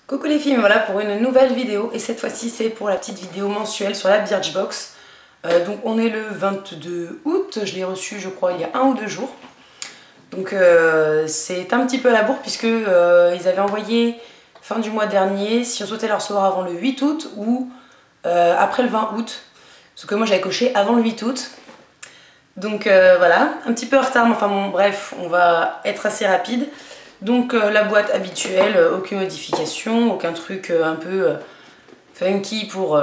Coucou les filles, me voilà pour une nouvelle vidéo et cette fois-ci c'est pour la petite vidéo mensuelle sur la Birchbox. Donc on est le 22 août, je l'ai reçu je crois il y a 1 ou 2 jours. Donc c'est un petit peu à la bourre puisque ils avaient envoyé fin du mois dernier si on souhaitait le recevoir avant le 8 août ou après le 20 août. Sauf que moi j'avais coché avant le 8 août. Donc voilà, un petit peu en retard, mais enfin bon bref, on va être assez rapide. Donc la boîte habituelle, aucune modification, aucun truc un peu funky pour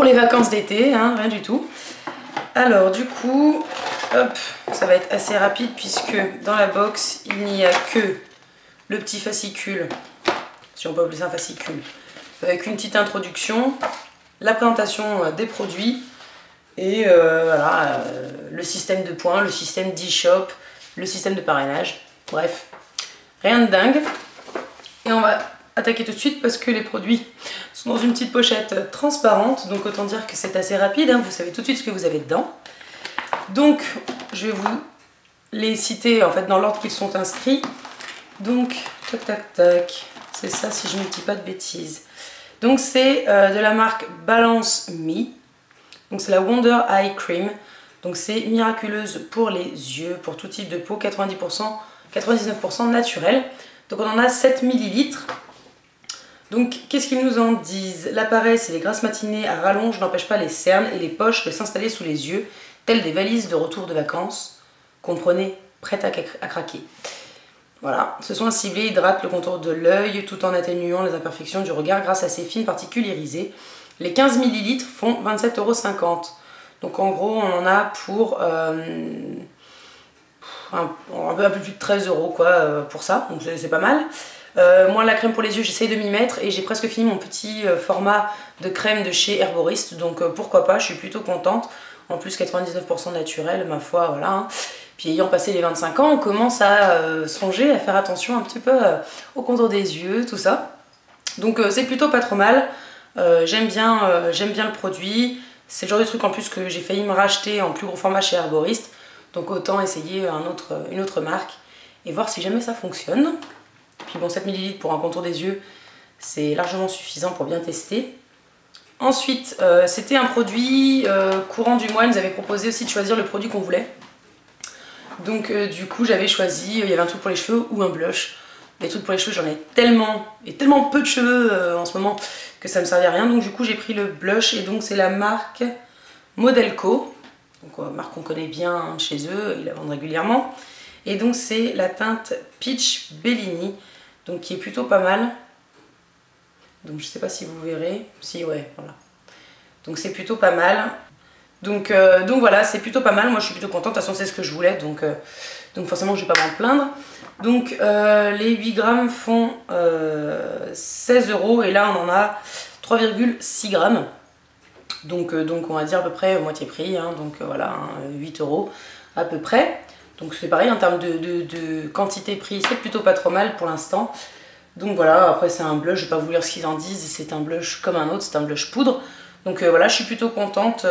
les vacances d'été, hein, rien du tout. Alors du coup, hop, ça va être assez rapide puisque dans la box, il n'y a que le petit fascicule, si on peut appeler ça un fascicule, avec une petite introduction, la présentation des produits et voilà, le système de points, le système d'e-shop, le système de parrainage, bref. Rien de dingue. Et on va attaquer tout de suite parce que les produits sont dans une petite pochette transparente. Donc autant dire que c'est assez rapide, hein, vous savez tout de suite ce que vous avez dedans. Donc je vais vous les citer en fait dans l'ordre qu'ils sont inscrits. Donc tac tac tac, c'est ça si je ne dis pas de bêtises. Donc c'est de la marque Balance Me. Donc c'est la Wonder Eye Cream. Donc c'est miraculeuse pour les yeux, pour tout type de peau, 99% naturel. Donc on en a 7 ml. Donc qu'est-ce qu'ils nous en disent? La paresse et les grasses matinées à rallonge n'empêchent pas les cernes et les poches de s'installer sous les yeux, telles des valises de retour de vacances. Comprenez, prêtes à craquer. Voilà, ce soin ciblé hydrate le contour de l'œil tout en atténuant les imperfections du regard grâce à ces fines particules irisées. Les 15 ml font 27,50 €. Donc en gros on en a pour un peu plus de 13 € quoi, pour ça, donc c'est pas mal. Moi la crème pour les yeux j'essaye de m'y mettre et j'ai presque fini mon petit format de crème de chez Herboriste, donc pourquoi pas, je suis plutôt contente. En plus 99% naturel, ma foi, voilà. Hein. Puis ayant passé les 25 ans, on commence à songer à faire attention un petit peu au contour des yeux, tout ça. Donc c'est plutôt pas trop mal, j'aime bien le produit. C'est le genre de truc en plus que j'ai failli me racheter en plus gros format chez Herboriste. Donc autant essayer une autre marque et voir si jamais ça fonctionne. Puis bon, 7 ml pour un contour des yeux, c'est largement suffisant pour bien tester. Ensuite, c'était un produit courant du mois, ils nous avaient proposé aussi de choisir le produit qu'on voulait. Donc du coup j'avais choisi, il y avait un truc pour les cheveux ou un blush. Les trucs pour les cheveux, j'en ai tellement peu de cheveux en ce moment que ça me servait à rien. Donc du coup j'ai pris le blush et donc c'est la marque Modelco. Donc marque qu'on connaît bien chez eux, ils la vendent régulièrement. Et donc c'est la teinte Peach Bellini, donc qui est plutôt pas mal. Donc je sais pas si vous verrez, si ouais, voilà. Donc c'est plutôt pas mal. Donc voilà, c'est plutôt pas mal, moi je suis plutôt contente, de toute façon c'est ce que je voulais, donc forcément je vais pas m'en plaindre. Donc les 8 grammes font 16 € et là on en a 3,6 grammes. Donc on va dire à peu près moitié prix, hein, donc voilà, hein, 8 € à peu près. Donc c'est pareil en termes de quantité-prix, c'est plutôt pas trop mal pour l'instant. Donc voilà, après c'est un blush, je vais pas vous lire ce qu'ils en disent, c'est un blush comme un autre, c'est un blush poudre. Donc voilà, je suis plutôt contente.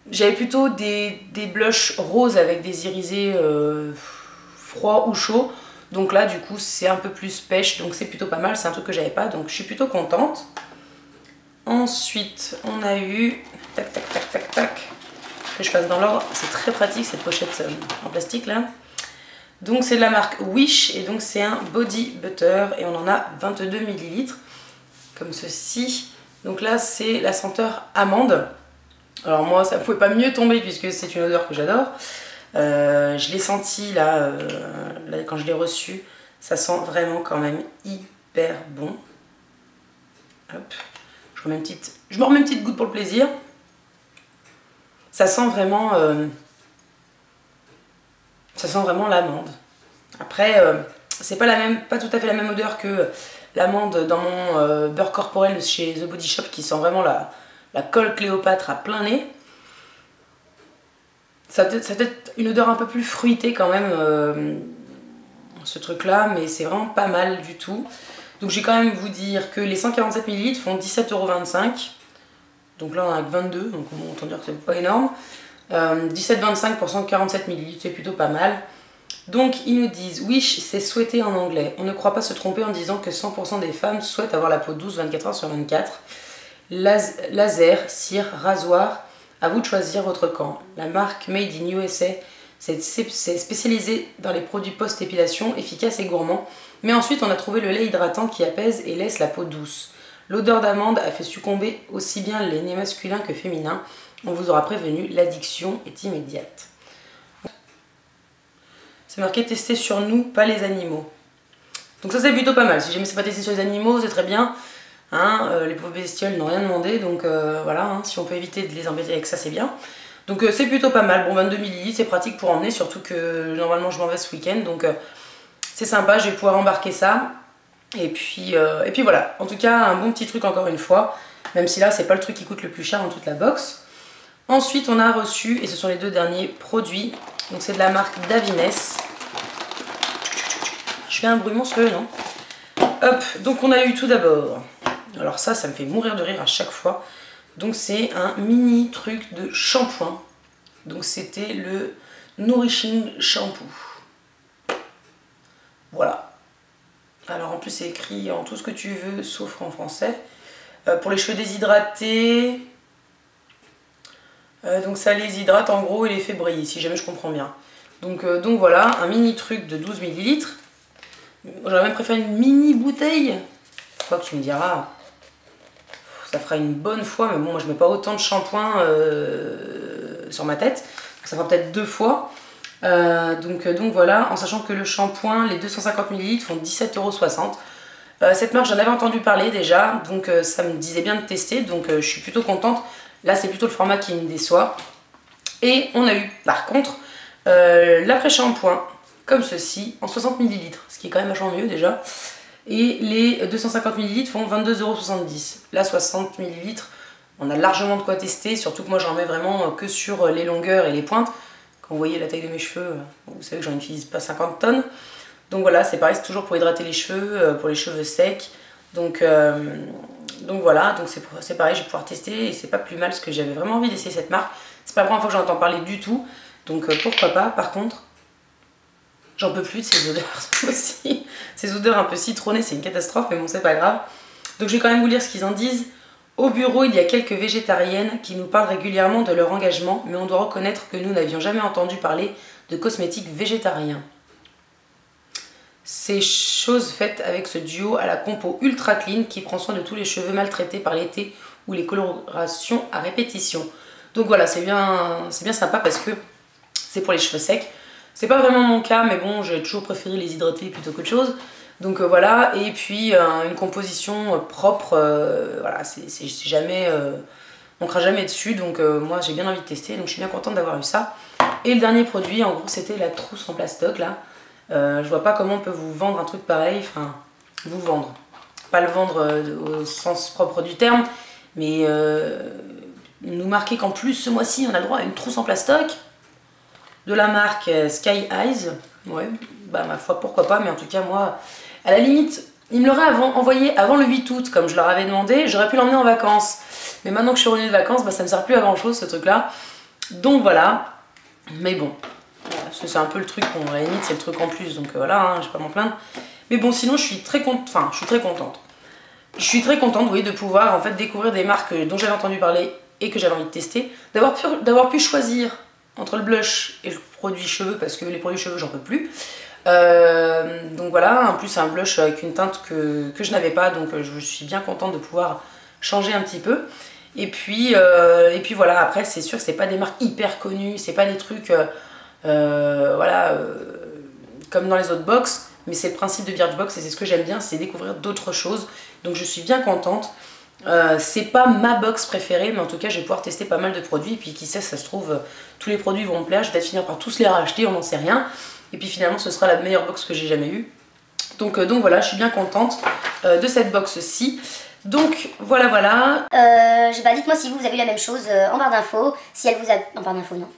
J'avais plutôt des blushs roses avec des irisés froids ou chauds. Donc là du coup c'est un peu plus pêche, donc c'est plutôt pas mal, c'est un truc que j'avais pas, donc je suis plutôt contente. Ensuite, on a eu, tac tac tac tac tac, que je fasse dans l'ordre, c'est très pratique cette pochette en plastique là. Donc c'est de la marque Wish et donc c'est un body butter et on en a 22 ml, comme ceci. Donc là c'est la senteur amande. Alors moi ça ne pouvait pas mieux tomber puisque c'est une odeur que j'adore. Je l'ai senti là quand je l'ai reçu, ça sent vraiment quand même hyper bon. Hop. Je me remets une petite goutte pour le plaisir. Ça sent vraiment l'amande. Après, c'est pas tout à fait la même odeur que l'amande dans mon beurre corporel chez The Body Shop qui sent vraiment la colle Cléopâtre à plein nez. Ça a peut-être une odeur un peu plus fruitée quand même, ce truc là, mais c'est vraiment pas mal du tout. Donc je vais quand même vous dire que les 147 ml font 17,25 €. Donc là on a que 22, donc autant dire que c'est pas énorme. 17,25 pour 147 ml, c'est plutôt pas mal. Donc ils nous disent wish c'est souhaiter en anglais. On ne croit pas se tromper en disant que 100% des femmes souhaitent avoir la peau douce 24 heures sur 24. Laser, cire, rasoir, à vous de choisir votre camp. La marque Made in USA c'est spécialisée dans les produits post-épilation, efficaces et gourmands. Mais ensuite on a trouvé le lait hydratant qui apaise et laisse la peau douce. L'odeur d'amande a fait succomber aussi bien les nez masculins que féminins. On vous aura prévenu, l'addiction est immédiate. C'est marqué tester sur nous, pas les animaux. Donc ça c'est plutôt pas mal. Si jamais c'est pas testé sur les animaux, c'est très bien. Hein, les pauvres bestioles n'ont rien demandé, donc voilà, hein, si on peut éviter de les embêter avec ça, c'est bien. Donc c'est plutôt pas mal. Bon, 22 ml, c'est pratique pour emmener, surtout que normalement je m'en vais ce week-end, donc c'est sympa, je vais pouvoir embarquer ça. Et puis voilà, en tout cas un bon petit truc encore une fois, même si là c'est pas le truc qui coûte le plus cher dans toute la box. Ensuite on a reçu, et ce sont les deux derniers produits, donc c'est de la marque Davines. Je fais un bruit monstrueux, non? Hop, donc on a eu tout d'abord, alors ça me fait mourir de rire à chaque fois, donc c'est un mini truc de shampoing, donc c'était le Nourishing Shampoo. Voilà. Alors en plus c'est écrit en tout ce que tu veux sauf en français. Pour les cheveux déshydratés, donc ça les hydrate en gros et les fait briller si jamais je comprends bien. Donc voilà, un mini truc de 12 ml. J'aurais même préféré une mini bouteille. Quoi que tu me diras, ça fera une bonne fois, mais bon moi je mets pas autant de shampoing sur ma tête. Donc ça fera peut-être 2 fois. Donc voilà, en sachant que le shampoing, les 250 ml font 17,60 €. Cette marque, j'en avais entendu parler déjà, donc ça me disait bien de tester, donc je suis plutôt contente. Là, c'est plutôt le format qui me déçoit. Et on a eu, par contre, l'après-shampoing, comme ceci, en 60 ml, ce qui est quand même vachement mieux déjà. Et les 250 ml font 22,70 €. Là, 60 ml, on a largement de quoi tester, surtout que moi, j'en mets vraiment que sur les longueurs et les pointes. Quand vous voyez la taille de mes cheveux, vous savez que j'en utilise pas 50 tonnes. Donc voilà, c'est pareil, c'est toujours pour hydrater les cheveux, pour les cheveux secs. Donc voilà, donc c'est pareil, je vais pouvoir tester et c'est pas plus mal parce que j'avais vraiment envie d'essayer cette marque. C'est pas la première fois que j'en entends parler du tout, donc pourquoi pas. Par contre, j'en peux plus de ces odeurs aussi. Ces odeurs un peu citronnées, c'est une catastrophe, mais bon, c'est pas grave. Donc je vais quand même vous lire ce qu'ils en disent. Au bureau, il y a quelques végétariennes qui nous parlent régulièrement de leur engagement, mais on doit reconnaître que nous n'avions jamais entendu parler de cosmétiques végétariens. Ces choses faites avec ce duo à la compo ultra clean qui prend soin de tous les cheveux maltraités par l'été ou les colorations à répétition. Donc voilà, c'est bien sympa parce que c'est pour les cheveux secs. C'est pas vraiment mon cas, mais bon, j'ai toujours préféré les hydrater plutôt qu'autre chose. Donc voilà, et puis une composition propre, voilà, c'est jamais, on ne crache jamais dessus, donc moi j'ai bien envie de tester, donc je suis bien contente d'avoir eu ça. Et le dernier produit, en gros, c'était la trousse en plastoc, là. Je vois pas comment on peut vous vendre un truc pareil, enfin, vous vendre. Pas le vendre au sens propre du terme, mais nous marquer qu'en plus, ce mois-ci, on a le droit à une trousse en plastoc de la marque Sky Eyes. Ouais, bah ma foi, pourquoi pas, mais en tout cas, moi... À la limite, ils me l'auraient envoyé avant le 8 août, comme je leur avais demandé, j'aurais pu l'emmener en vacances. Mais maintenant que je suis revenue de vacances, bah, ça me sert plus à grand chose ce truc-là. Donc voilà. Mais bon, c'est un peu le truc, bon, à la limite c'est le truc en plus, donc voilà, hein, je vais pas m'en plaindre. Mais bon, sinon je suis très contente, enfin je suis très contente. Je suis très contente, oui, de pouvoir en fait découvrir des marques dont j'avais entendu parler et que j'avais envie de tester. D'avoir pu choisir entre le blush et le produit cheveux, parce que les produits cheveux j'en peux plus. Donc voilà, en plus c'est un blush avec une teinte que je n'avais pas, donc je suis bien contente de pouvoir changer un petit peu. Et puis voilà, après c'est sûr que c'est pas des marques hyper connues, c'est pas des trucs voilà, comme dans les autres box, mais c'est le principe de Birchbox et c'est ce que j'aime bien, c'est découvrir d'autres choses. Donc je suis bien contente. C'est pas ma box préférée, mais en tout cas je vais pouvoir tester pas mal de produits, et puis qui sait, ça se trouve tous les produits vont me plaire, je vais peut-être finir par tous les racheter, on n'en sait rien. Et puis finalement ce sera la meilleure box que j'ai jamais eue. Donc voilà, je suis bien contente de cette box-ci. Donc voilà. Bah, dites-moi si vous avez eu la même chose en barre d'infos, si elle vous a... En barre d'infos, non.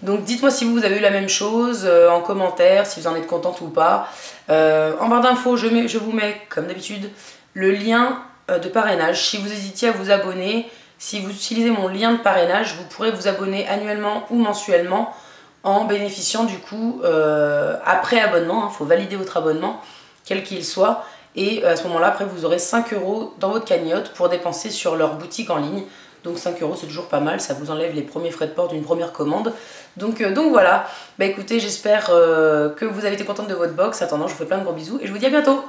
Donc dites-moi si vous avez eu la même chose en commentaire, si vous en êtes contente ou pas. En barre d'infos, je vous mets, comme d'habitude, le lien de parrainage. Si vous hésitiez à vous abonner, si vous utilisez mon lien de parrainage, vous pourrez vous abonner annuellement ou mensuellement en bénéficiant du coup, après abonnement, il faut valider votre abonnement, quel qu'il soit, et à ce moment-là, après, vous aurez 5 € dans votre cagnotte pour dépenser sur leur boutique en ligne. Donc 5 € c'est toujours pas mal, ça vous enlève les premiers frais de port d'une première commande. Donc voilà, bah écoutez, j'espère que vous avez été contente de votre box. Attendant, je vous fais plein de gros bisous et je vous dis à bientôt.